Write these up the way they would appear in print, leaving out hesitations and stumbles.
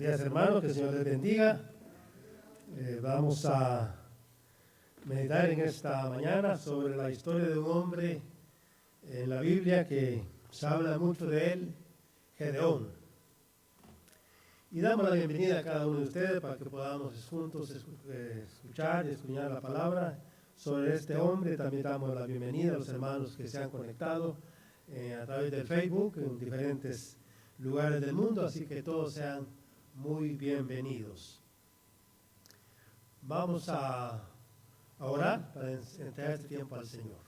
días, hermanos, que el Señor les bendiga. Vamos a meditar en esta mañana sobre la historia de un hombre en la Biblia que se habla mucho de él, Gedeón. Y damos la bienvenida a cada uno de ustedes para que podamos juntos escuchar y escuchar la palabra sobre este hombre. También damos la bienvenida a los hermanos que se han conectado a través del Facebook en diferentes lugares del mundo, así que todos sean muy bienvenidos. Vamos a orar para entregar este tiempo al Señor.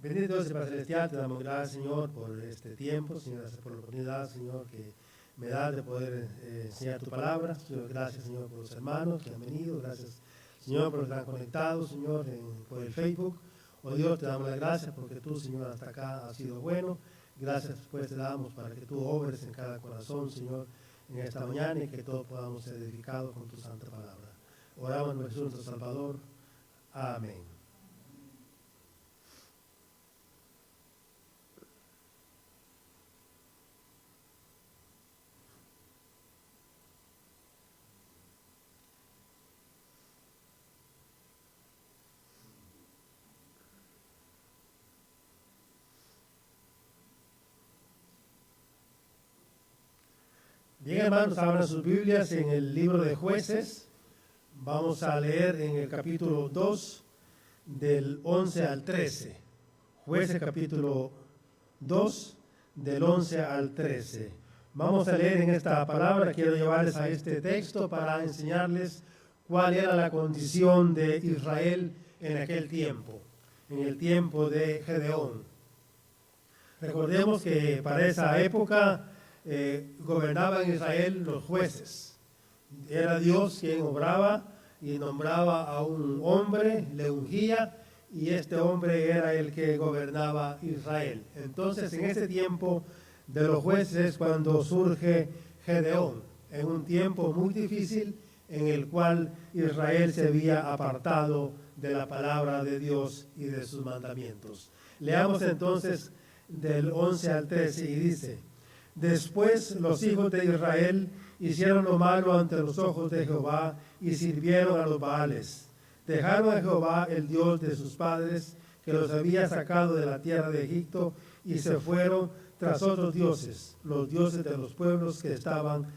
Bendito Dios y Padre Celestial, te damos gracias, Señor, por este tiempo, Señor, gracias por la oportunidad, Señor, que me da de poder enseñar tu palabra. Señor, gracias, Señor, por los hermanos que han venido, gracias, Señor, por los que están conectados, Señor, por el Facebook. Oh Dios, te damos las gracias porque tú, Señor, hasta acá has sido bueno. Gracias, pues, te damos para que tú obres en cada corazón, Señor, en esta mañana y que todos podamos ser edificados con tu santa palabra. Oramos en Jesús, nuestro Salvador. Amén. Bien, hermanos, abran sus Biblias en el libro de Jueces. Vamos a leer en el capítulo 2, del 11 al 13. Jueces capítulo 2, del 11 al 13. Vamos a leer en esta palabra. Quiero llevarles a este texto para enseñarles cuál era la condición de Israel en aquel tiempo, en el tiempo de Gedeón. Recordemos que para esa época gobernaban en Israel los jueces. Era Dios quien obraba y nombraba a un hombre, le ungía, y este hombre era el que gobernaba Israel. Entonces, en ese tiempo de los jueces, cuando surge Gedeón, en un tiempo muy difícil en el cual Israel se había apartado de la palabra de Dios y de sus mandamientos. Leamos entonces del 11 al 13 y dice: Después los hijos de Israel hicieron lo malo ante los ojos de Jehová y sirvieron a los Baales. Dejaron a Jehová, el Dios de sus padres, que los había sacado de la tierra de Egipto, y se fueron tras otros dioses, los dioses de los pueblos que estaban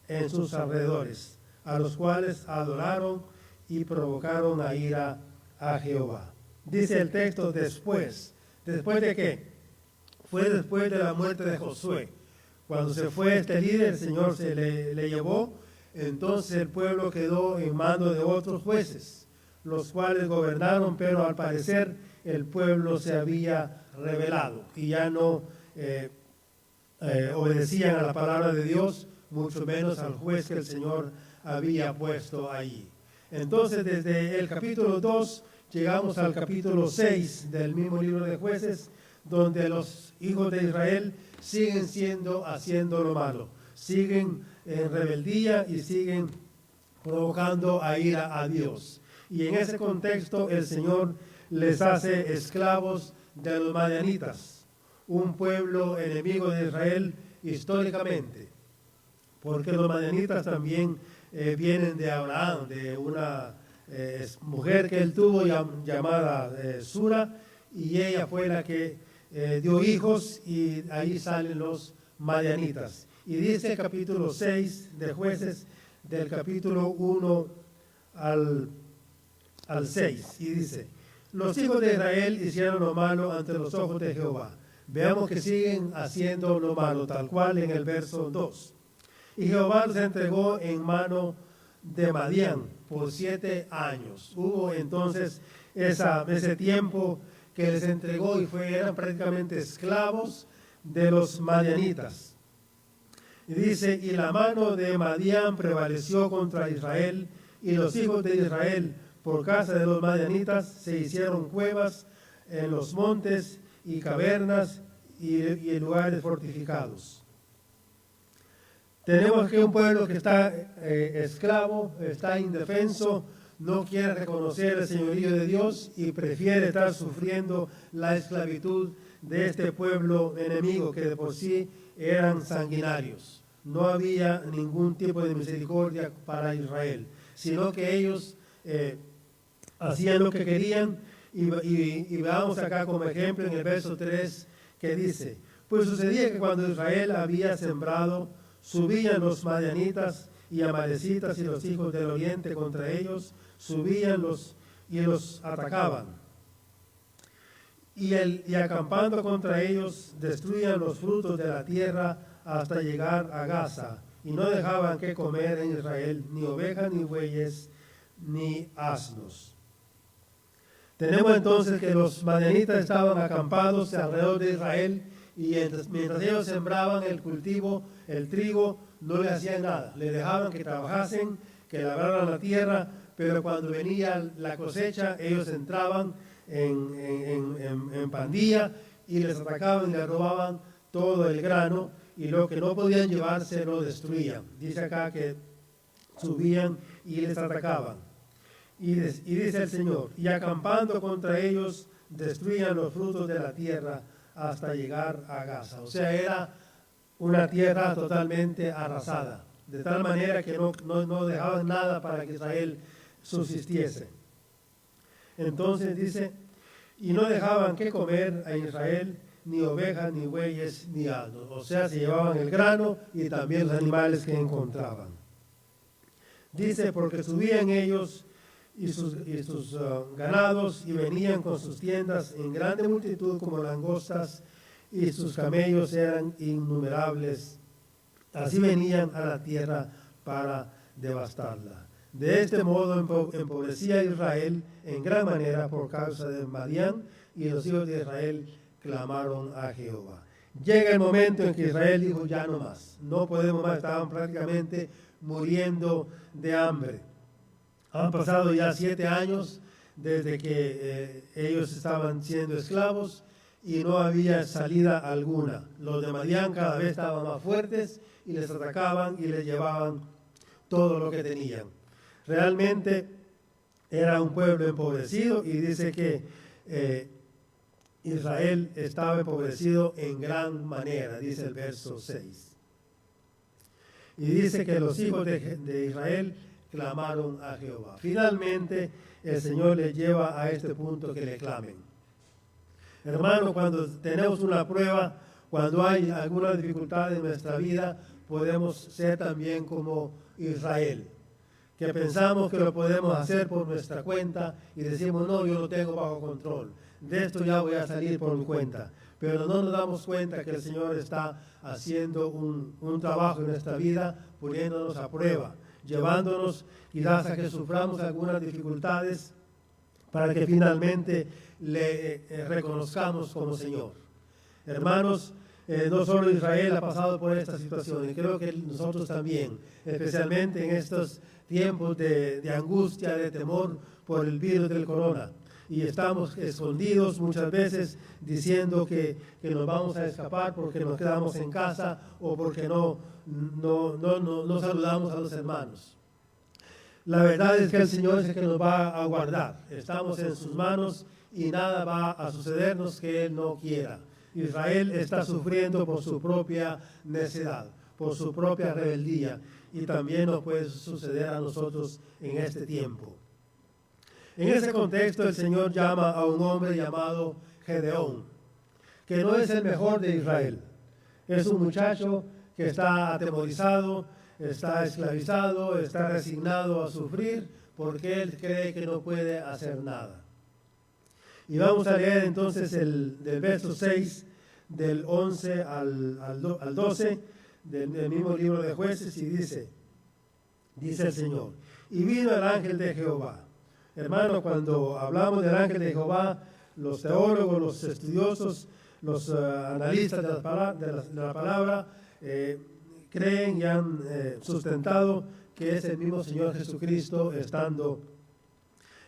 en sus alrededores, a los cuales adoraron y provocaron a ira a Jehová. Dice el texto después. ¿Después de qué? Fue después de la muerte de Josué. Cuando se fue este líder, el Señor se le llevó, entonces el pueblo quedó en manos de otros jueces, los cuales gobernaron, pero al parecer el pueblo se había rebelado y ya no obedecían a la palabra de Dios, mucho menos al juez que el Señor había puesto allí. Entonces, desde el capítulo 2 llegamos al capítulo 6 del mismo libro de Jueces, donde los hijos de Israel siguen haciendo lo malo, siguen en rebeldía y siguen provocando a ira a Dios. Y en ese contexto el Señor les hace esclavos de los madianitas, un pueblo enemigo de Israel históricamente, porque los madianitas también vienen de Abraham, de una mujer que él tuvo llamada Sura, y ella fue la que dio hijos, y ahí salen los madianitas. Y dice el capítulo 6 de Jueces, del capítulo 1 al 6, y dice: los hijos de Israel hicieron lo malo ante los ojos de Jehová. Veamos que siguen haciendo lo malo, tal cual en el verso 2. Y Jehová los entregó en mano de Madián por 7 años. Hubo entonces ese tiempo que les entregó y eran prácticamente esclavos de los madianitas. Y dice: y la mano de Madián prevaleció contra Israel, y los hijos de Israel por casa de los madianitas se hicieron cuevas en los montes y cavernas y en lugares fortificados. Tenemos que un pueblo que está esclavo, está indefenso, no quiere reconocer el señorío de Dios y prefiere estar sufriendo la esclavitud de este pueblo enemigo, que de por sí eran sanguinarios. no había ningún tipo de misericordia para Israel, sino que ellos hacían lo que querían. Y veamos acá como ejemplo en el verso 3 que dice: pues sucedía que cuando Israel había sembrado, subían los madianitas y amalecitas y los hijos del oriente contra ellos, subían y los atacaban. Y acampando contra ellos, destruían los frutos de la tierra hasta llegar a Gaza, y no dejaban que comer en Israel ni ovejas, ni bueyes, ni asnos. Tenemos entonces que los madianitas estaban acampados alrededor de Israel, y mientras ellos sembraban el cultivo, el trigo, no le hacían nada. Le dejaban que trabajasen, que labraran la tierra, pero cuando venía la cosecha, ellos entraban en pandilla y les atacaban y les robaban todo el grano, y lo que no podían llevarse lo destruían. Dice acá que subían y les atacaban. Y dice el Señor: y acampando contra ellos, destruían los frutos de la tierra hasta llegar a Gaza. O sea, era una tierra totalmente arrasada, de tal manera que no dejaban nada para que Israel subsistiese. Entonces dice: y no dejaban que comer a Israel ni ovejas, ni bueyes, ni asnos. O sea, se llevaban el grano y también los animales que encontraban. Dice: porque subían ellos y sus ganados, y venían con sus tiendas en grande multitud como langostas, y sus camellos eran innumerables. Así venían a la tierra para devastarla. De este modo empobrecía Israel en gran manera por causa de Madián, y los hijos de Israel clamaron a Jehová. Llega el momento en que Israel dijo: ya no más, no podemos más, estaban prácticamente muriendo de hambre. Han pasado ya 7 años desde que ellos estaban siendo esclavos y no había salida alguna. Los de Madián cada vez estaban más fuertes y les atacaban y les llevaban todo lo que tenían. Realmente era un pueblo empobrecido, y dice que Israel estaba empobrecido en gran manera, dice el verso 6. Y dice que los hijos de Israel clamaron a Jehová. Finalmente el Señor les lleva a este punto que le clamen. Hermano, cuando tenemos una prueba, cuando hay alguna dificultad en nuestra vida, podemos ser también como Israel, que pensamos que lo podemos hacer por nuestra cuenta y decimos: no, yo lo tengo bajo control, de esto ya voy a salir por mi cuenta. Pero no nos damos cuenta que el Señor está haciendo un trabajo en nuestra vida, poniéndonos a prueba, llevándonos quizás a que suframos algunas dificultades para que finalmente le reconozcamos como Señor. Hermanos, no solo Israel ha pasado por esta situación, y creo que nosotros también, especialmente en estos tiempos de angustia, de temor por el virus del corona. Y estamos escondidos muchas veces diciendo que nos vamos a escapar porque nos quedamos en casa o porque no saludamos a los hermanos. La verdad es que el Señor es el que nos va a guardar. Estamos en sus manos y nada va a sucedernos que Él no quiera. Israel está sufriendo por su propia necedad, por su propia rebeldía, y también nos puede suceder a nosotros en este tiempo. En ese contexto el Señor llama a un hombre llamado Gedeón, que no es el mejor de Israel. Es un muchacho que está atemorizado, está esclavizado, está resignado a sufrir porque él cree que no puede hacer nada. Y vamos a leer entonces del verso 6, del 11 al 12, del mismo libro de Jueces, y dice el Señor: y vino el ángel de Jehová. Hermano, cuando hablamos del ángel de Jehová, los teólogos, los estudiosos, los analistas de la palabra, creen y han sustentado que es el mismo Señor Jesucristo estando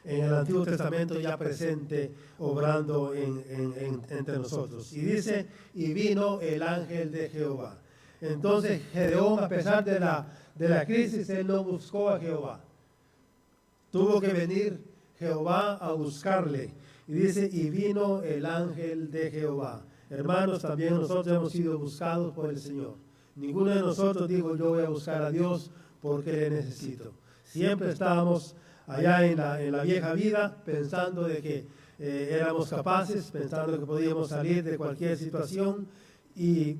en el Antiguo Testamento ya presente, obrando entre nosotros. Y dice: y vino el ángel de Jehová. Entonces Gedeón, a pesar de la crisis, él no buscó a Jehová. Tuvo que venir Jehová a buscarle. Y dice: y vino el ángel de Jehová. Hermanos, también nosotros hemos sido buscados por el Señor. Ninguno de nosotros dijo, yo voy a buscar a Dios porque le necesito. Siempre estábamos allá en la vieja vida pensando de que éramos capaces, pensando que podíamos salir de cualquier situación, y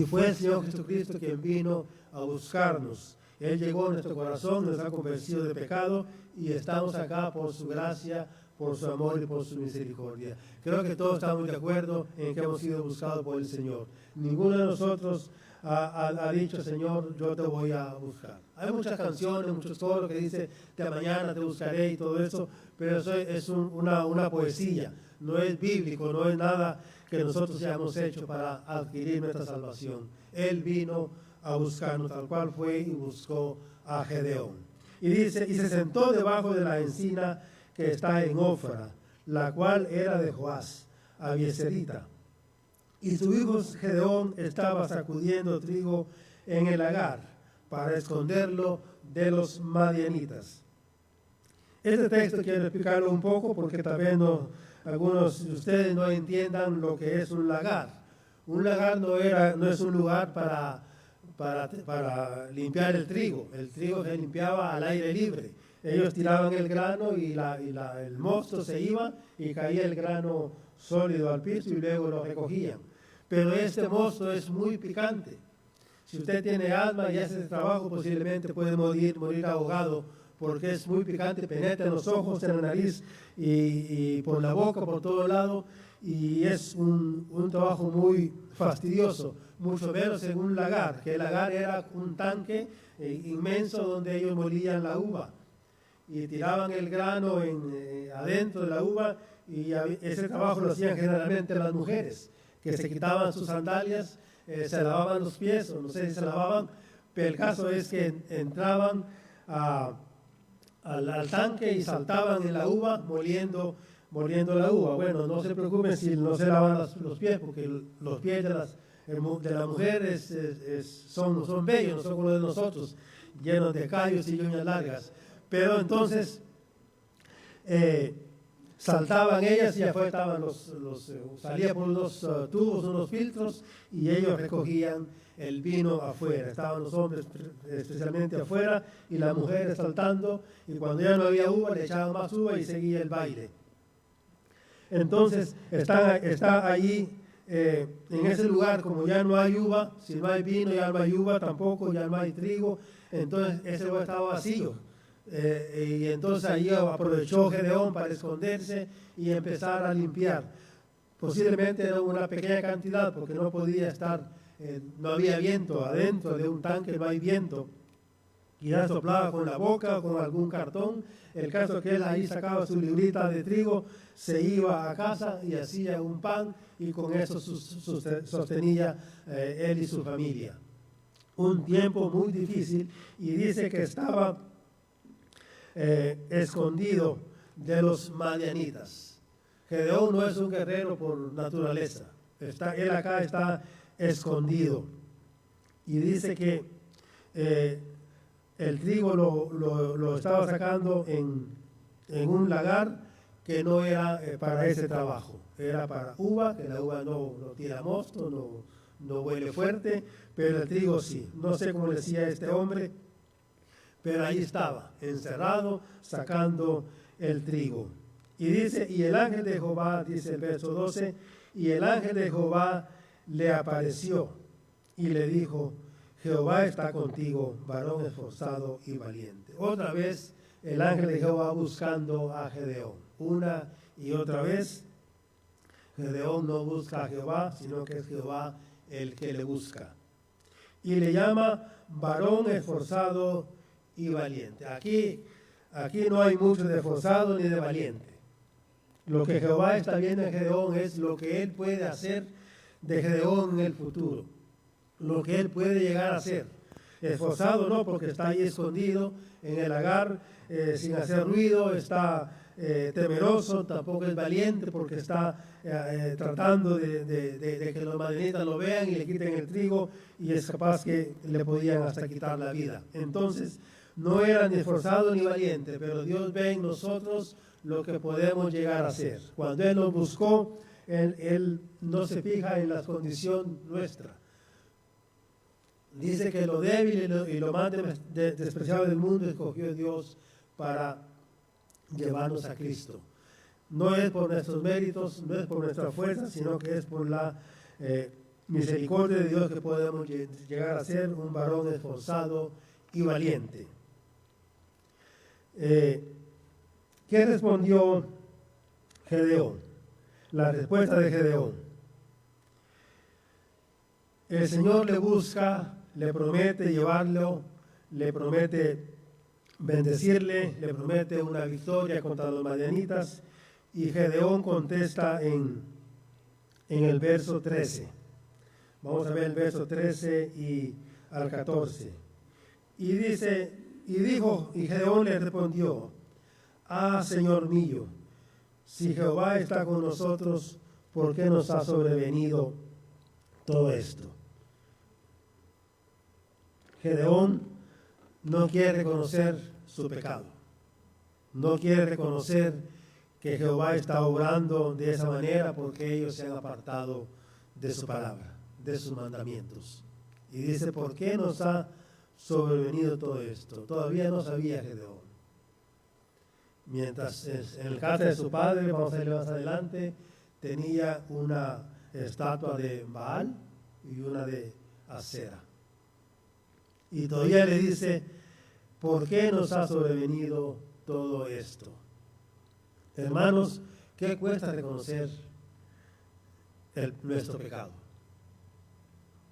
fue el Señor Jesucristo quien vino a buscarnos. Él llegó a nuestro corazón, nos ha convencido de pecado y estamos acá por su gracia, por su amor y por su misericordia. Creo que todos estamos de acuerdo en que hemos sido buscados por el Señor. Ninguno de nosotros ha dicho, Señor, yo te voy a buscar. Hay muchas canciones, muchos coros que dice, de mañana te buscaré y todo eso, pero eso es una poesía, no es bíblico, no es nada que nosotros hayamos hecho para adquirir nuestra salvación. Él vino a buscarnos, tal cual fue y buscó a Gedeón. Y dice, y se sentó debajo de la encina que está en Ofra, la cual era de Joás, abieserita. Y su hijo Gedeón estaba sacudiendo trigo en el lagar para esconderlo de los madianitas. Este texto quiero explicarlo un poco porque tal vez algunos de ustedes no entiendan lo que es un lagar. Un lagar no es un lugar para limpiar el trigo. El trigo se limpiaba al aire libre. Ellos tiraban el grano y el mosto se iba y caía el grano sólido al piso y luego lo recogían. Pero este mosto es muy picante. Si usted tiene asma y hace ese trabajo, posiblemente puede morir ahogado, porque es muy picante, penetra en los ojos, en la nariz y por la boca, por todo lado, y es un trabajo muy fastidioso, mucho menos en un lagar, que el lagar era un tanque inmenso donde ellos molían la uva y tiraban el grano adentro de la uva, y ese trabajo lo hacían generalmente las mujeres, que se quitaban sus sandalias, se lavaban los pies, o no sé si se lavaban, pero el caso es que entraban al tanque y saltaban en la uva moliendo la uva. Bueno, no se preocupen si no se lavan los pies, porque los pies de la mujer son bellos, no son como los de nosotros, llenos de callos y uñas largas. Pero entonces saltaban ellas y afuera estaban salía por unos tubos, unos filtros, y ellos recogían el vino afuera. Estaban los hombres especialmente afuera y las mujeres saltando, y cuando ya no había uva le echaban más uva y seguía el baile. Entonces está allí en ese lugar, como ya no hay uva, si no hay vino ya no hay uva tampoco, ya no hay trigo, entonces ese lugar estaba vacío. Y entonces ahí aprovechó Gedeón para esconderse y empezar a limpiar. Posiblemente era una pequeña cantidad porque no podía estar, no había viento, adentro de un tanque no hay viento. Y ya soplaba con la boca o con algún cartón. El caso es que él ahí sacaba su librita de trigo, se iba a casa y hacía un pan, y con eso sostenía él y su familia. Un tiempo muy difícil, y dice que estaba escondido de los madianitas. Gedeón no es un guerrero por naturaleza. Él acá está escondido. Y dice que el trigo lo estaba sacando en un lagar que no era para ese trabajo. Era para uva, que la uva no tira mosto, no huele fuerte, pero el trigo sí. No sé cómo decía este hombre, pero ahí estaba, encerrado, sacando el trigo. Y dice, y el ángel de Jehová, dice el verso 12, y el ángel de Jehová le apareció y le dijo, Jehová está contigo, varón esforzado y valiente. Otra vez el ángel de Jehová buscando a Gedeón. Una y otra vez, Gedeón no busca a Jehová, sino que es Jehová el que le busca. Y le llama varón esforzado y valiente. Aquí no hay mucho de esforzado ni de valiente. Lo que Jehová está viendo en Gedeón es lo que él puede hacer de Gedeón en el futuro. Lo que él puede llegar a ser. Esforzado no, porque está ahí escondido en el lagar, sin hacer ruido, está temeroso, tampoco es valiente porque está tratando de que los madianitas lo vean y le quiten el trigo, y es capaz que le podían hasta quitar la vida. Entonces, no era ni esforzado ni valiente, pero Dios ve en nosotros lo que podemos llegar a ser. Cuando Él nos buscó, Él no se fija en la condición nuestra. dice que lo débil y lo más despreciado del mundo escogió Dios para llevarnos a Cristo. No es por nuestros méritos, no es por nuestra fuerza, sino que es por la misericordia de Dios que podemos llegar a ser un varón esforzado y valiente. ¿Qué respondió Gedeón? La respuesta de Gedeón. El Señor le busca, le promete llevarlo, le promete bendecirle, le promete una victoria contra los madianitas, y Gedeón contesta en el verso 13. Vamos a ver el verso 13 y al 14. Y dice, y Gedeón le respondió: ah, Señor mío, si Jehová está con nosotros, ¿por qué nos ha sobrevenido todo esto? Gedeón no quiere reconocer su pecado. No quiere reconocer que Jehová está obrando de esa manera porque ellos se han apartado de su palabra, de sus mandamientos. Y dice, ¿por qué nos ha sobrevenido todo esto? Todavía no sabía Gedeón. Mientras en el casa de su padre, vamos a ir más adelante, tenía una estatua de Baal y una de Acera. Y todavía le dice, ¿por qué nos ha sobrevenido todo esto? Hermanos, ¿qué cuesta reconocer nuestro pecado?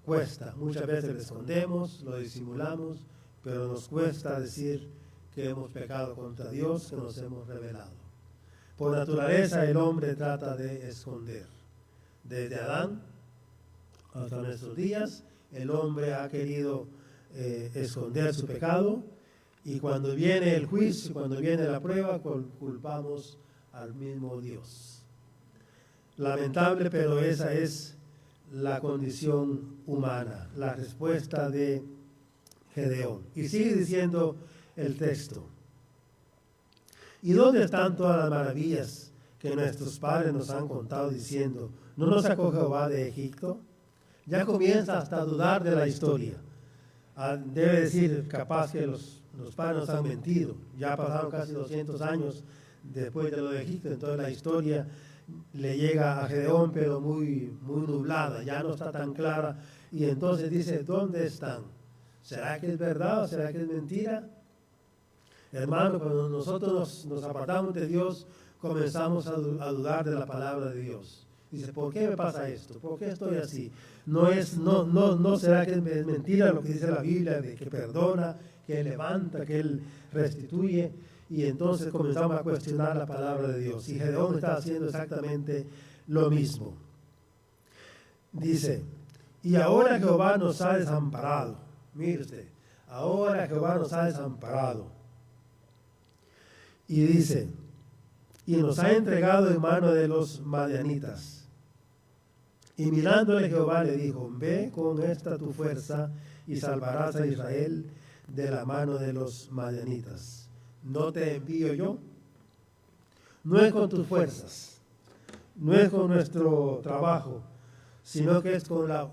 Cuesta. Muchas veces lo escondemos, lo disimulamos, pero nos cuesta decir que hemos pecado contra Dios, que nos hemos rebelado. Por naturaleza el hombre trata de esconder. Desde Adán hasta nuestros días, el hombre ha querido esconder su pecado, y cuando viene el juicio, cuando viene la prueba, culpamos al mismo Dios. Lamentable, pero esa es la condición humana, la respuesta de Gedeón. Y sigue diciendo el texto: ¿y dónde están todas las maravillas que nuestros padres nos han contado diciendo, no nos sacó Jehová de Egipto? Ya comienza hasta a dudar de la historia. Debe decir, capaz que los padres nos han mentido. Ya pasaron casi 200 años después de lo de Egipto, entonces la historia le llega a Gedeón, pero muy nublada, ya no está tan clara, y entonces dice, ¿dónde están? ¿Será que es verdad o será que es mentira? Hermano, cuando nosotros nos apartamos de Dios, comenzamos a dudar de la palabra de Dios. Dice, ¿por qué me pasa esto? ¿Por qué estoy así? No será que es mentira lo que dice la Biblia, de que perdona, que Él levanta, que Él restituye. Y entonces comenzamos a cuestionar la palabra de Dios. Y Gedeón está haciendo exactamente lo mismo. Dice, y ahora Jehová nos ha desamparado. Mire usted, ahora Jehová nos ha desamparado. Y dice, y nos ha entregado en mano de los madianitas. Y mirándole Jehová le dijo, ve con esta tu fuerza y salvarás a Israel de la mano de los madianitas. ¿No te envío yo? No es con tus fuerzas, no es con nuestro trabajo, sino que es con la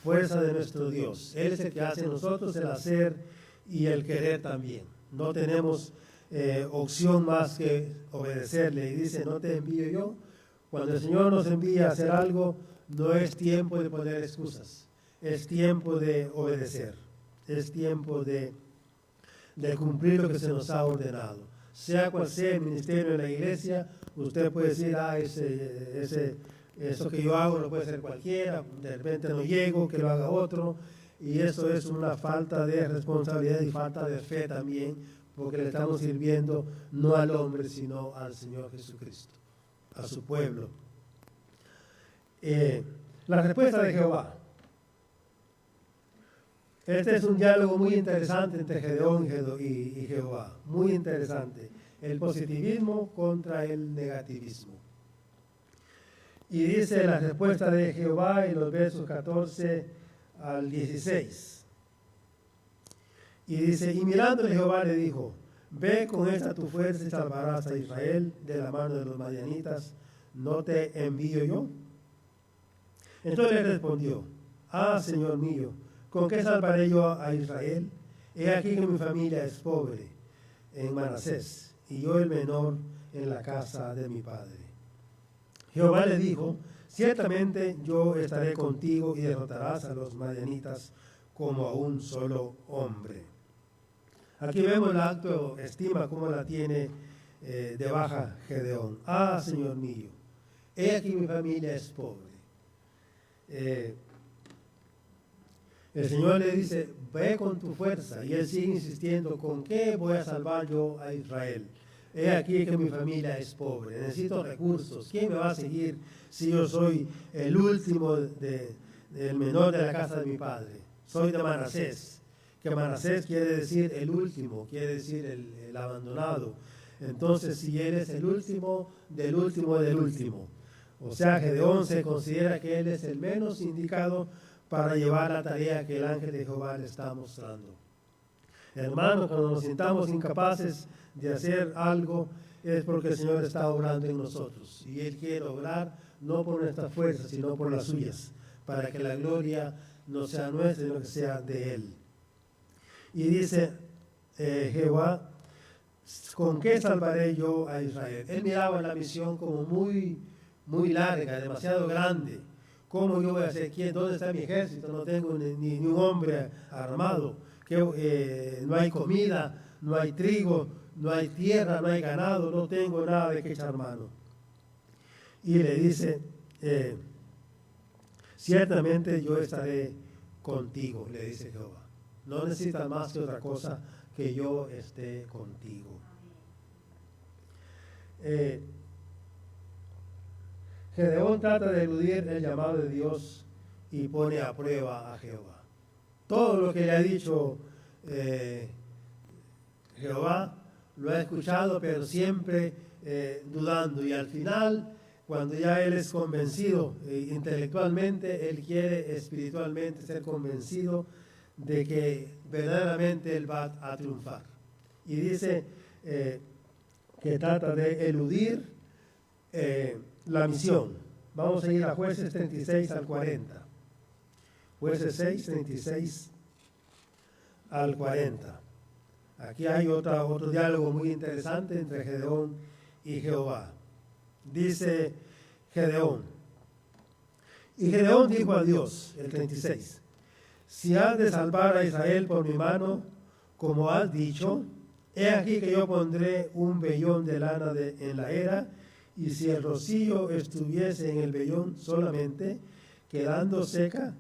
fuerza de nuestro Dios. Él es el que hace en nosotros el hacer y el querer también. No tenemos opción más que obedecerle. Y dice, no te envío yo. Cuando el Señor nos envía a hacer algo, no es tiempo de poner excusas, es tiempo de obedecer, es tiempo de cumplir lo que se nos ha ordenado. Sea cual sea el ministerio de la iglesia, usted puede decir, eso que yo hago lo puede hacer cualquiera, de repente no llego, que lo haga otro, y eso es una falta de responsabilidad y falta de fe también, porque le estamos sirviendo no al hombre, sino al Señor Jesucristo, a su pueblo. La respuesta de Jehová. Este es un diálogo muy interesante entre Gedeón y Jehová, muy interesante. El positivismo contra el negativismo. Y dice la respuesta de Jehová en los versos 14 al 16. Y dice, y mirándole Jehová le dijo, ve con esta tu fuerza y salvarás a Israel de la mano de los madianitas, ¿no te envío yo? Entonces le respondió, ah, Señor mío, ¿con qué salvaré yo a Israel? He aquí que mi familia es pobre en Manasés, y yo el menor en la casa de mi padre. Jehová le dijo, ciertamente yo estaré contigo y derrotarás a los madianitas como a un solo hombre. Aquí vemos el autoestima como la tiene de baja Gedeón. Ah, Señor mío, he aquí mi familia es pobre. El Señor le dice, ve con tu fuerza. Y él sigue insistiendo, ¿con qué voy a salvar yo a Israel? He aquí que mi familia es pobre, necesito recursos. ¿Quién me va a seguir si yo soy el último el menor de la casa de mi padre? Soy de Manasés, que Manasés quiere decir el último, quiere decir el abandonado. Entonces, si él es el último del último del último. O sea, Gedeón se considera que él es el menos indicado para llevar la tarea que el ángel de Jehová le está mostrando. Hermanos, cuando nos sintamos incapaces de hacer algo, es porque el Señor está obrando en nosotros. Y Él quiere obrar no por nuestras fuerzas, sino por las suyas, para que la gloria no sea nuestra, sino que sea de Él. Y dice Jehová, ¿con qué salvaré yo a Israel? Él miraba la misión como muy larga, demasiado grande. ¿Cómo yo voy a hacer? ¿Dónde está mi ejército? No tengo ni un hombre armado. No hay comida, no hay trigo, no hay tierra, no hay ganado, no tengo nada de que echar mano. Y le dice, ciertamente yo estaré contigo, le dice Jehová. No necesitas más que otra cosa que yo esté contigo. Gedeón trata de eludir el llamado de Dios y pone a prueba a Jehová. Todo lo que le ha dicho Jehová lo ha escuchado, pero siempre dudando. Y al final, cuando ya él es convencido intelectualmente, él quiere espiritualmente ser convencido de que verdaderamente él va a triunfar. Y dice que trata de eludir la misión. Vamos a ir a Jueces 36 al 40. Jueces 6, 36 al 40. Aquí hay otro diálogo muy interesante entre Gedeón y Jehová. Dice Gedeón, y Gedeón dijo a Dios, el 36, si has de salvar a Israel por mi mano, como has dicho, he aquí que yo pondré un vellón de lana en la era, y si el rocío estuviese en el vellón solamente, quedando seca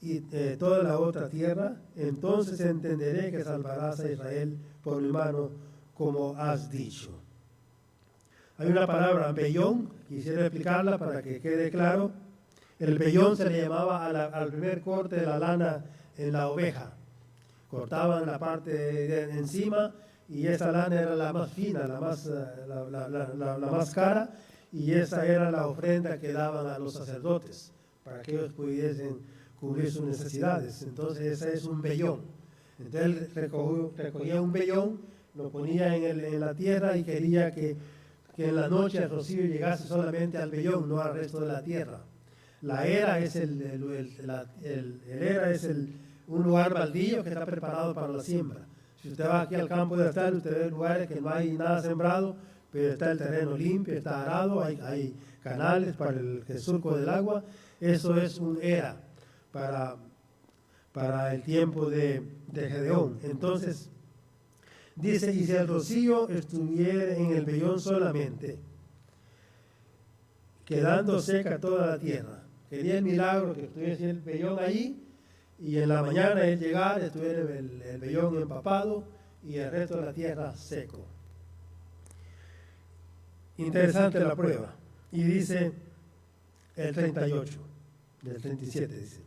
y toda la otra tierra, entonces entenderé que salvarás a Israel por mi mano, como has dicho. Hay una palabra, vellón, quisiera explicarla para que quede claro. El vellón se le llamaba al primer corte de la lana en la oveja. Cortaban la parte de encima y esa lana era la más fina, la más cara, y esa era la ofrenda que daban a los sacerdotes para que ellos pudiesen cubrir sus necesidades. Entonces ese es un vellón. Entonces él recogía un vellón, lo ponía en la tierra y quería que en la noche el rocío llegase solamente al vellón, no al resto de la tierra. La era es un lugar baldío que está preparado para la siembra. Si usted va aquí al campo de Estal, usted ve lugares que no hay nada sembrado, pero está el terreno limpio, está arado, hay canales para el surco del agua. Eso es un era para el tiempo de Gedeón. Entonces, dice, y si el rocío estuviera en el vellón solamente, quedando seca toda la tierra. Quería el milagro que estuviese el vellón ahí, y en la mañana él llegar, estuviera el vellón empapado y el resto de la tierra seco. Interesante la prueba. Y dice el 38, del 37 dice.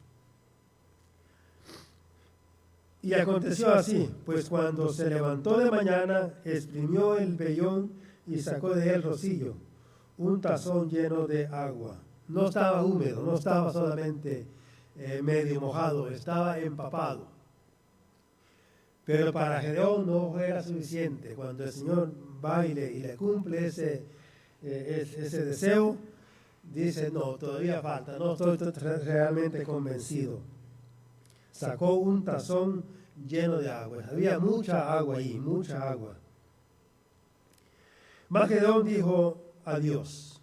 Y aconteció así, pues cuando se levantó de mañana, exprimió el vellón y sacó de él rocío, un tazón lleno de agua. No estaba húmedo, no estaba solamente medio mojado, estaba empapado. Pero para Gedeón no era suficiente. Cuando el Señor va y le cumple ese deseo, dice, no, todavía falta, no estoy realmente convencido. sacó un tazón lleno de agua. Había mucha agua ahí, mucha agua. Mas Gedeón dijo a Dios: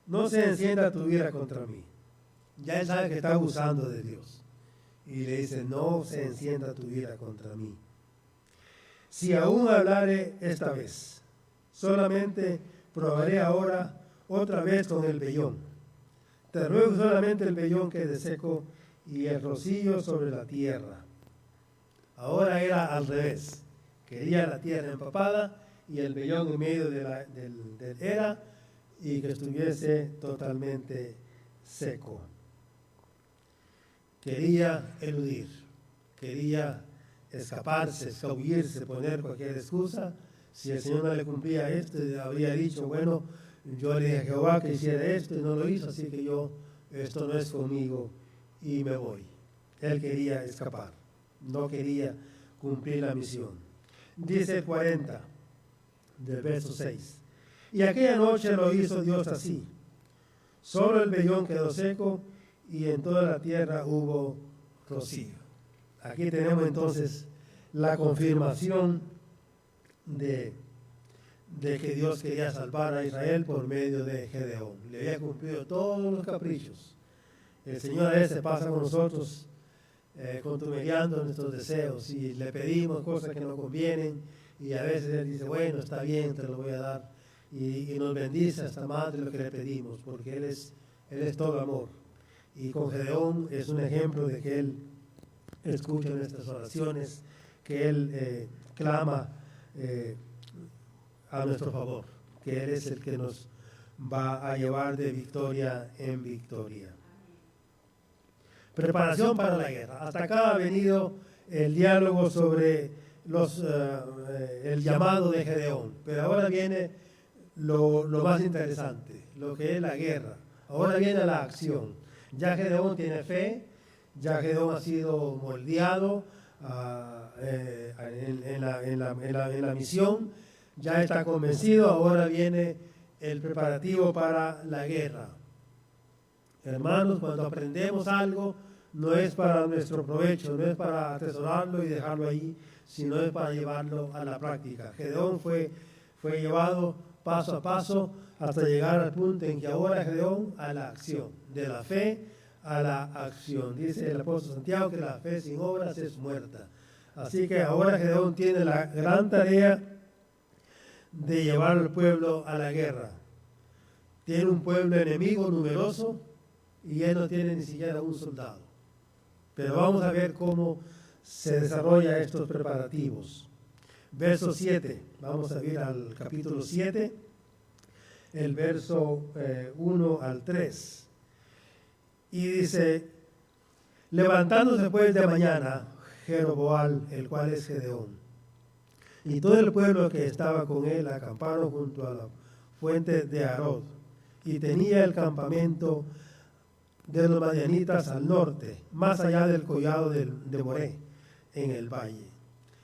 no se encienda tu ira contra mí. Ya él sabe que está abusando de Dios. Y le dice: no se encienda tu ira contra mí. Si aún hablaré esta vez, solamente probaré ahora otra vez con el vellón. Te ruego solamente el vellón quede seco y el rocío sobre la tierra. Ahora era al revés. Quería la tierra empapada y el vellón en medio del era, y que estuviese totalmente seco. Quería eludir, quería escaparse, escabullirse, poner cualquier excusa. Si el Señor no le cumplía esto, habría dicho: bueno, yo le dije a Jehová que hiciera esto y no lo hizo, así que esto no es conmigo y me voy. Él quería escapar, no quería cumplir la misión. Dice el 40 del verso 6. Y aquella noche lo hizo Dios así. Solo el vellón quedó seco y en toda la tierra hubo rocío. Aquí tenemos entonces la confirmación de que Dios quería salvar a Israel por medio de Gedeón. Le había cumplido todos los caprichos. El Señor a veces pasa con nosotros contumeliando nuestros deseos y le pedimos cosas que no convienen, y a veces Él dice: bueno, está bien, te lo voy a dar, y nos bendice hasta más de lo que le pedimos, porque Él es todo amor. Y con Gedeón es un ejemplo de que Él escucha nuestras oraciones, que Él clama a nuestro favor, que Él es el que nos va a llevar de victoria en victoria. Preparación para la guerra. Hasta acá ha venido el diálogo sobre el llamado de Gedeón, pero ahora viene lo más interesante, lo que es la guerra. Ahora viene la acción. Ya Gedeón tiene fe, ya Gedeón ha sido moldeado en la misión, ya está convencido. Ahora viene el preparativo para la guerra. Hermanos, cuando aprendemos algo, no es para nuestro provecho, no es para atesorarlo y dejarlo ahí, sino es para llevarlo a la práctica. Gedeón fue llevado paso a paso hasta llegar al punto en que ahora Gedeón a la acción, de la fe a la acción. Dice el apóstol Santiago que la fe sin obras es muerta. Así que ahora Gedeón tiene la gran tarea de llevar al pueblo a la guerra. Tiene un pueblo enemigo numeroso y él no tiene ni siquiera un soldado. Pero vamos a ver cómo se desarrollan estos preparativos. Verso 7, vamos a ir al capítulo 7, el verso 1 al 3. Y dice: levantándose pues de mañana Jeroboam, el cual es Gedeón, y todo el pueblo que estaba con él acamparon junto a la fuente de Arod, y tenía el campamento de los madianitas al norte, más allá del collado de Moré, en el valle.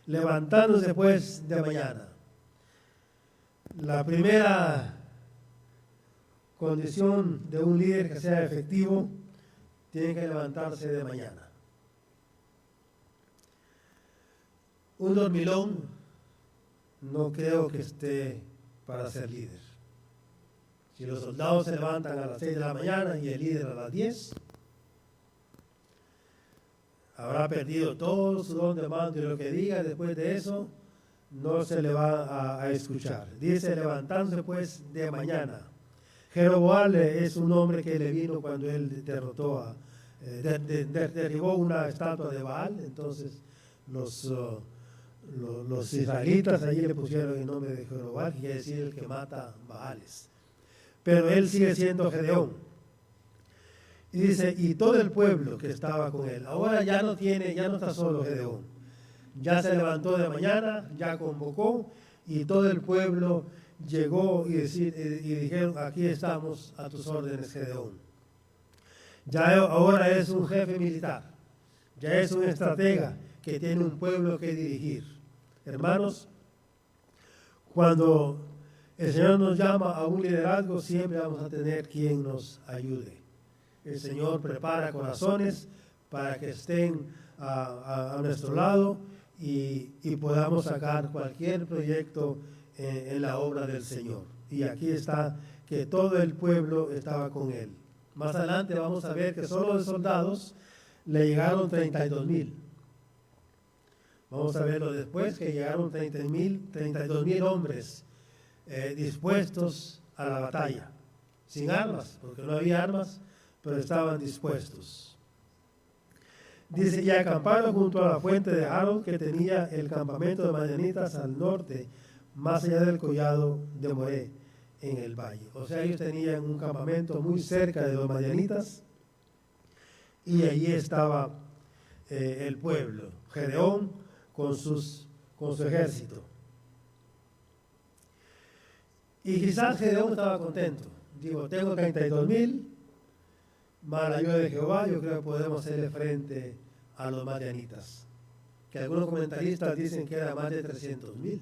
Levantándose pues de mañana. La primera condición de un líder que sea efectivo, tiene que levantarse de mañana. Un dormilón no creo que esté para ser líder. Si los soldados se levantan a las 6 de la mañana y el líder a las 10, habrá perdido todo su don de mando, y lo que diga después de eso no se le va a escuchar. Dice: levantándose pues de mañana. Jeroboam es un hombre que le vino cuando él derribó una estatua de Baal. Entonces los israelitas allí le pusieron el nombre de Jeroboam, que quiere decir el que mata Baales. Pero él sigue siendo Gedeón. Y dice: y todo el pueblo que estaba con él. Ahora ya no está solo Gedeón. Ya se levantó de mañana, ya convocó, y todo el pueblo llegó y dijeron: aquí estamos a tus órdenes, Gedeón. Ya ahora es un jefe militar, ya es un estratega que tiene un pueblo que dirigir. Hermanos, cuando el Señor nos llama a un liderazgo, siempre vamos a tener quien nos ayude. El Señor prepara corazones para que estén a nuestro lado y podamos sacar cualquier proyecto en la obra del Señor. Y aquí está que todo el pueblo estaba con él. Más adelante vamos a ver que solo de soldados le llegaron 32,000. Vamos a verlo después, que llegaron 32,000 hombres dispuestos a la batalla, sin armas, porque no había armas, pero estaban dispuestos. Dice, y acamparon junto a la fuente de Harod, que tenía el campamento de madianitas al norte, más allá del collado de Moré, en el valle. O sea, ellos tenían un campamento muy cerca de los madianitas, y allí estaba el pueblo, Gedeón con su ejército. Y quizás Gedeón estaba contento. Digo, tengo 32,000, más la ayuda de Jehová, yo creo que podemos hacerle frente a los madianitas. Que algunos comentaristas dicen que era más de 300,000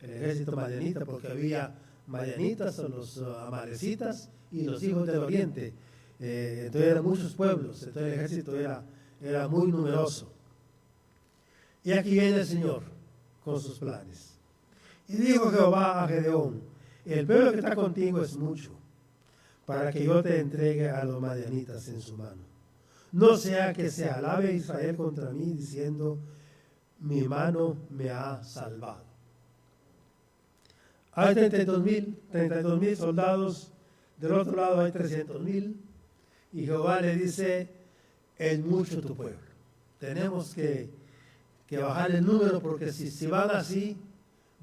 el ejército madianita, porque había madianitas o los amalecitas y los hijos del oriente. Entonces eran muchos pueblos, entonces el ejército era muy numeroso. Y aquí viene el Señor con sus planes. Y dijo Jehová a Gedeón, el pueblo que está contigo es mucho, para que yo te entregue a los madianitas en su mano. No sea que se alabe Israel contra mí, diciendo, mi mano me ha salvado. Hay 32,000 soldados, del otro lado hay 300,000, y Jehová le dice, es mucho tu pueblo. Tenemos que bajar el número, porque si van así,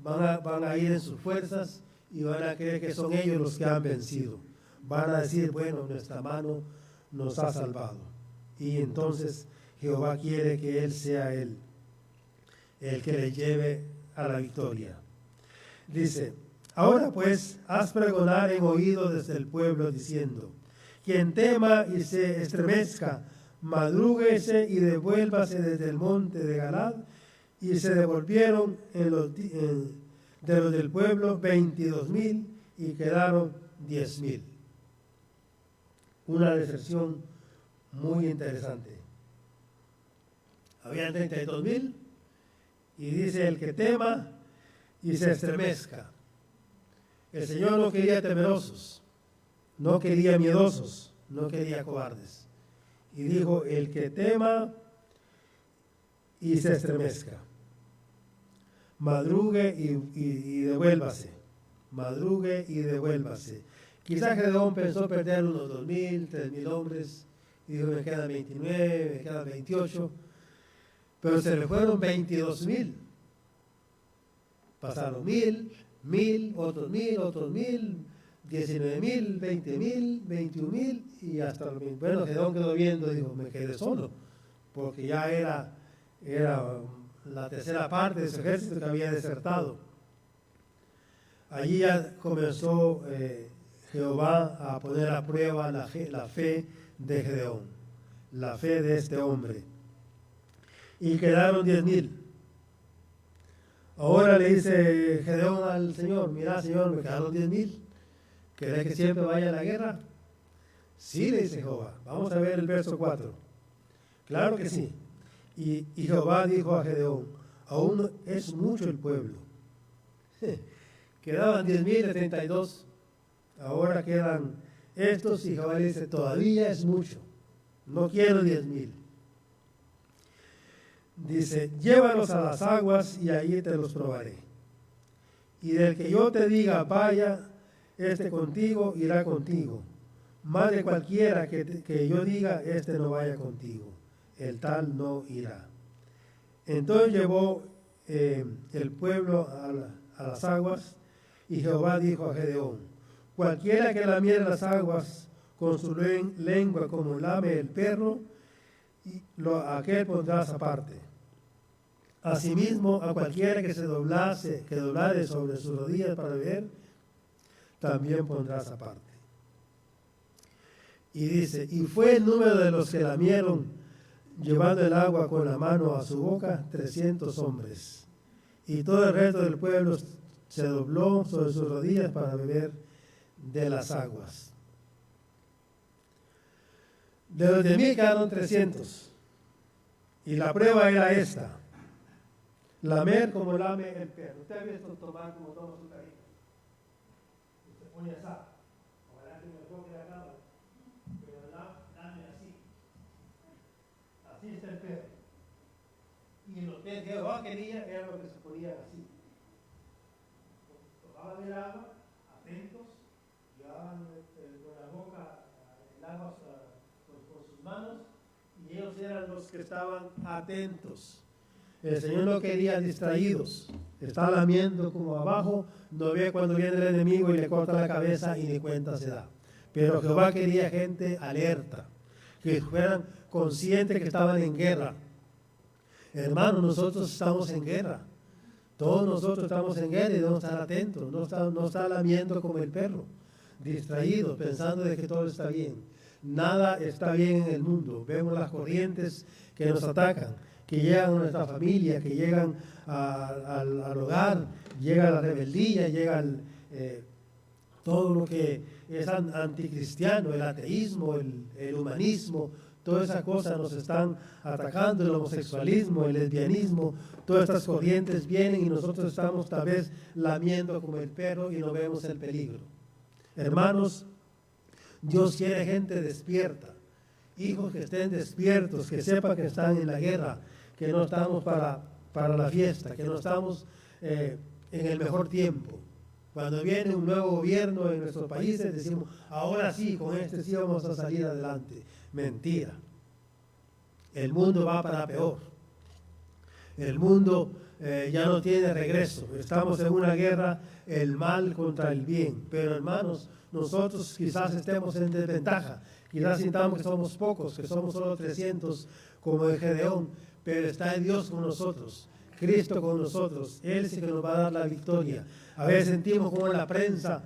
van a ir en sus fuerzas y van a creer que son ellos los que han vencido. Van a decir, bueno, nuestra mano nos ha salvado. Y entonces Jehová quiere que Él sea el que le lleve a la victoria. Dice, ahora pues, haz pregonar en oído desde el pueblo, diciendo, quien tema y se estremezca, madrúguese y devuélvase desde el monte de Galad. Y se devolvieron de los del pueblo 22,000 y quedaron 10,000. Una deserción muy interesante. Habían 32,000 y dice el que tema y se estremezca. El Señor no quería temerosos, no quería miedosos, no quería cobardes. Y dijo, el que tema y se estremezca, madrugue y devuélvase, madrugue y devuélvase. Quizás Gedeón pensó perder unos 2,000, 3,000 hombres, y dijo, me quedan 29, me quedan 28, pero se le fueron 22,000. Pasaron 1,000, otros 1,000, 19,000, 20,000, 21,000 y hasta los 1,000. Bueno, Gedeón quedó viendo y dijo, me quedé solo, porque ya era la tercera parte de su ejército que había desertado. Allí ya comenzó Jehová a poner a prueba la fe de Gedeón, la fe de este hombre. Y quedaron 10,000. Ahora le dice Gedeón al Señor, mira Señor, me quedaron 10,000. ¿Querés que siempre vaya a la guerra? Sí, le dice Jehová. Vamos a ver el verso 4. Claro que sí. Y Jehová dijo a Gedeón, aún es mucho el pueblo. Quedaban 10,000 de 32. Ahora quedan estos y Jehová le dice, todavía es mucho. No quiero 10,000. Dice, llévalos a las aguas y allí te los probaré. Y del que yo te diga, vaya, contigo irá contigo. Más de cualquiera que yo diga, no vaya contigo. El tal no irá. Entonces llevó el pueblo a las aguas, y Jehová dijo a Gedeón, cualquiera que lamiere las aguas con su lengua como lame el perro, aquel pondrás aparte. Asimismo, a cualquiera que doblare sobre sus rodillas para beber, también pondrás aparte. Y dice, y fue el número de los que lamieron, llevando el agua con la mano a su boca, 300 hombres. Y todo el resto del pueblo se dobló sobre sus rodillas para beber de las aguas. De los 10,000 quedaron 300. Y la prueba era esta: lamer como lame el perro. Usted ha visto tomar como toma su carita. Se pone así. Ojalá que me toque la cámara. Pero lame así. Así está el perro. Y los pies que Jehová quería era lo que se ponían así. Tomaban el agua, atentos, llevaban con la boca el agua con sus manos, y ellos eran los que estaban atentos. El Señor no quería distraídos. Está lamiendo como abajo, no ve cuando viene el enemigo y le corta la cabeza y ni cuenta se da. Pero Jehová quería gente alerta, que fueran conscientes que estaban en guerra. Hermanos, nosotros estamos en guerra. Todos nosotros estamos en guerra y debemos estar atentos. No está lamiendo como el perro, distraídos, pensando de que todo está bien. Nada está bien en el mundo. Vemos las corrientes que nos atacan, que llegan a nuestra familia, que llegan al hogar, llega la rebeldía, llega todo lo que es anticristiano, el ateísmo, el humanismo. Todas esas cosas nos están atacando, el homosexualismo, el lesbianismo, todas estas corrientes vienen y nosotros estamos tal vez lamiendo como el perro y no vemos el peligro. Hermanos, Dios quiere gente despierta, hijos que estén despiertos, que sepan que están en la guerra, que no estamos para la fiesta, que no estamos en el mejor tiempo. Cuando viene un nuevo gobierno en nuestros países, decimos, ahora sí, con este sí vamos a salir adelante. Mentira. El mundo va para peor. El mundo ya no tiene regreso. Estamos en una guerra, el mal contra el bien. Pero hermanos, nosotros quizás estemos en desventaja. Quizás sintamos que somos pocos, que somos solo 300 como en Gedeón. Pero está Dios con nosotros. Cristo con nosotros, Él sí que nos va a dar la victoria. A veces sentimos como la prensa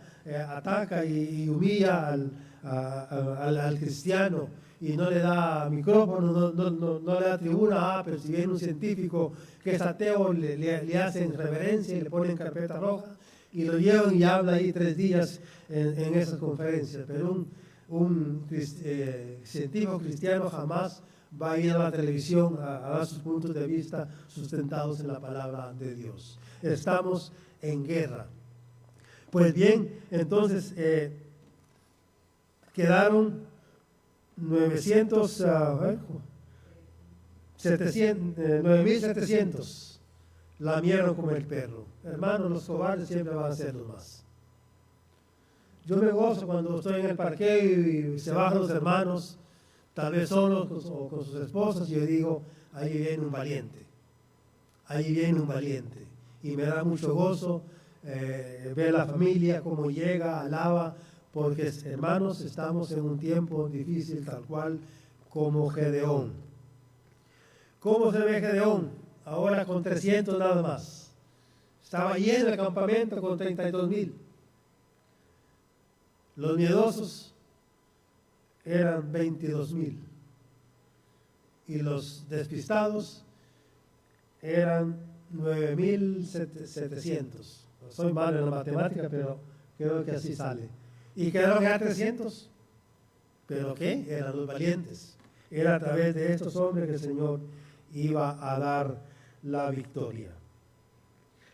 ataca y humilla al cristiano y no le da micrófono, no le da tribuna. Pero si viene un científico que es ateo, le hacen reverencia y le ponen carpeta roja y lo llevan y habla ahí 3 días en esas conferencias. Pero un científico cristiano jamás va a ir a la televisión a dar sus puntos de vista sustentados en la palabra de Dios. Estamos en guerra. Pues bien, entonces quedaron 9.700 lamieron como el perro. Hermanos, los cobardes siempre van a ser los más. Yo me gozo cuando estoy en el parqueo y se bajan los hermanos, tal vez solos o con sus esposas, y yo digo, ahí viene un valiente, ahí viene un valiente. Y me da mucho gozo ver la familia, cómo llega, alaba, porque hermanos, estamos en un tiempo difícil, tal cual como Gedeón. ¿Cómo se ve Gedeón? Ahora con 300 nada más. Estaba lleno el campamento con 32,000. Los miedosos eran 22,000 y los despistados eran 9.700. Soy malo en la matemática, pero creo que así sale. Y quedaron ya 300. ¿Pero qué? Eran los valientes. Era a través de estos hombres que el Señor iba a dar la victoria.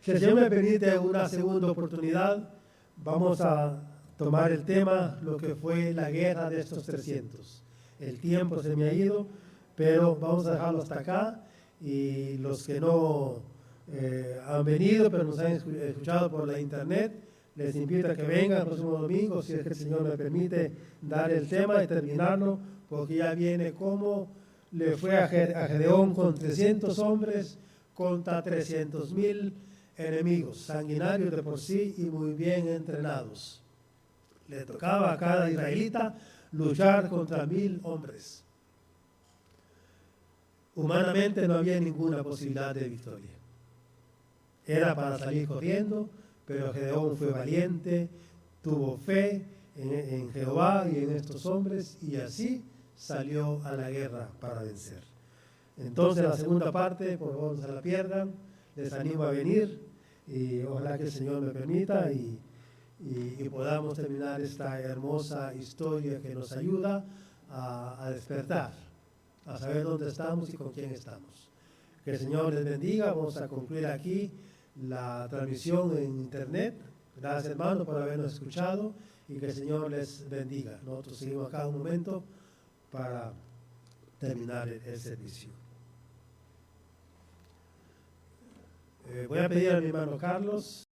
Si el Señor me permite una segunda oportunidad, vamos a tomar el tema, lo que fue la guerra de estos 300. El tiempo se me ha ido, pero vamos a dejarlo hasta acá. Y los que no han venido, pero nos han escuchado por la internet, les invito a que vengan el próximo domingo, si es que el Señor me permite dar el tema y terminarlo, porque ya viene cómo le fue a Gedeón con 300 hombres contra 300,000 enemigos, sanguinarios de por sí y muy bien entrenados. Le tocaba a cada israelita luchar contra 1,000 hombres. Humanamente no había ninguna posibilidad de victoria. Era para salir corriendo, pero Gedeón fue valiente, tuvo fe en Jehová y en estos hombres, y así salió a la guerra para vencer. Entonces la segunda parte, por favor no se la pierdan, les animo a venir y ojalá que el Señor me permita y podamos terminar esta hermosa historia que nos ayuda a despertar a saber dónde estamos y con quién estamos. Que el Señor les bendiga. Vamos a concluir aquí la transmisión en internet. Gracias, hermano, por habernos escuchado y que el Señor les bendiga. Nosotros seguimos acá un momento para terminar el servicio. Voy a pedir a mi hermano Carlos